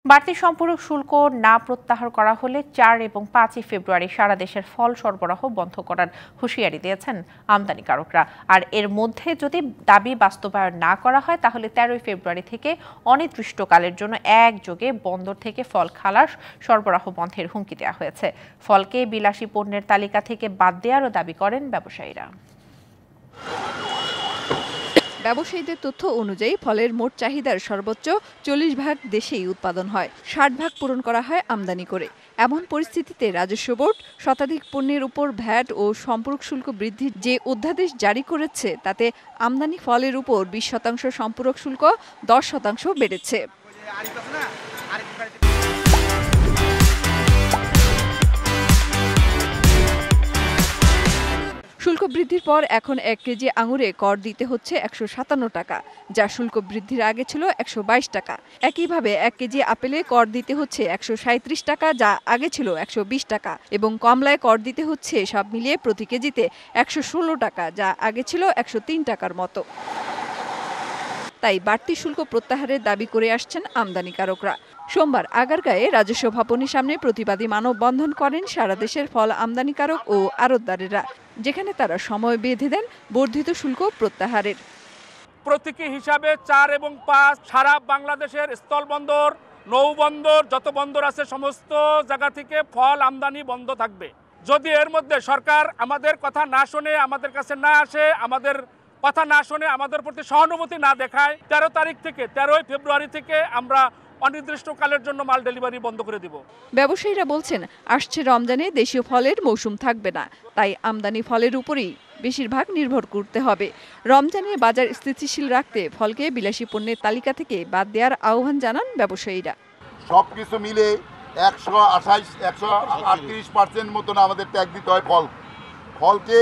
বাড়তি সম্পূরক শুল্ক না প্রত্যাহার করা হলে ৪ এবং ৫ ফেব্রুয়ারি সারা দেশের ফল সরবরাহ বন্ধ করার হুঁশিয়ারি দিয়েছেন আমদানিকারকরা। আর এর মধ্যে যদি দাবি বাস্তবায়ন না করা হয় তাহলে ১৩ ফেব্রুয়ারি থেকে অনির্দিষ্টকালের জন্য একযোগে বন্দর থেকে ফল খালাস সরবরাহ বন্ধের হুমকি দেওয়া হয়েছে। ফলকে বিলাসী পণ্যের তালিকা থেকে বাদ দেওয়ারও দাবি করেন ব্যবসায়ীরা। ব্যবসায়ীদের তথ্য অনুযায়ী ফলের মোট চাহিদার সর্বোচ্চ ৪০% দেশেই উৎপাদন হয়, ৬০% পূরণ করা হয় আমদানি করে। এমন পরিস্থিতিতে রাজস্ব বোর্ড শতাধিক পণ্যের উপর ভ্যাট ও সম্পূরক শুল্ক বৃদ্ধির যে অধ্যাদেশ জারি করেছে তাতে আমদানি ফলের উপর ২০% সম্পূরক শুল্ক ১০% বেড়েছে। শুল্ক বৃদ্ধির পর এখন ১ কেজি আঙুরে কর দিতে হচ্ছে ১৫৭ টাকা, যা শুল্ক বৃদ্ধির আগে ছিল ১২২ টাকা। একইভাবে ১ কেজি আপেলে কর দিতে হচ্ছে ১৩৭ টাকা, যা আগে ছিল ১২০ টাকা, এবং কমলায় কর দিতে হচ্ছে সব মিলিয়ে প্রতি কেজিতে ১১৬ টাকা, যা আগে ছিল ১০৩ টাকার মতো। তাই বাড়তি শুল্ক প্রত্যাহারের দাবি করে আসছেন আমদানিকারকরা। সোমবার আগারগাঁয়ে রাজস্ব ভবনের সামনে প্রতিবাদী মানববন্ধন করেন সারা দেশের ফল আমদানিকারক ও আড়তদারেরা, যেখানে তারা সময় বেঁধে দেন বর্ধিত শুল্ক প্রত্যাহারের। প্রতীকী হিসাবে ৪ এবং ৫ সারা বাংলাদেশের স্থলবন্দর, নৌবন্দর, যত বন্দর আছে সমস্ত জায়গা থেকে ফল আমদানি বন্ধ থাকবে। যদি এর মধ্যে সরকার আমাদের কথা না শুনে, আমাদের কাছে না আসে, আমাদের কথা না শুনে, আমাদের প্রতি সহানুভূতি না দেখায়, ১৩ ফেব্রুয়ারি থেকে আমরা অনির্দিষ্টকালের জন্য মাল ডেলিভারি বন্ধ করে দিব। ব্যবসায়ীরা বলছেন, আসছে রমজানে দেশীয় ফলের মৌসুম থাকবে না, তাই আমদানি ফলের উপরই বেশিরভাগ নির্ভর করতে হবে। রমজানে বাজার স্থিতিশীল রাখতে ফলকে বিলাসী পণ্যের তালিকা থেকে বাদ দেওয়ার আহ্বান জানান ব্যবসায়ীরা। সবকিছু মিলে ১৩৮% মতন আমাদের ট্যাক্স দিতে হয়। ফলকে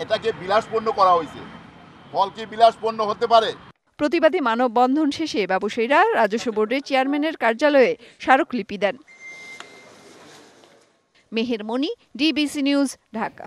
এটাকে বিলাস পণ্য করা হয়েছে, ফল কি বিলাস পণ্য হতে পারে? প্রতিবাদী মানববন্ধন শেষে ব্যবসায়ীরা রাজস্ব বোর্ডের চেয়ারম্যানের কার্যালয়ে স্মারকলিপি দেন। মেহের মনি, ডিবিসি নিউজ, ঢাকা।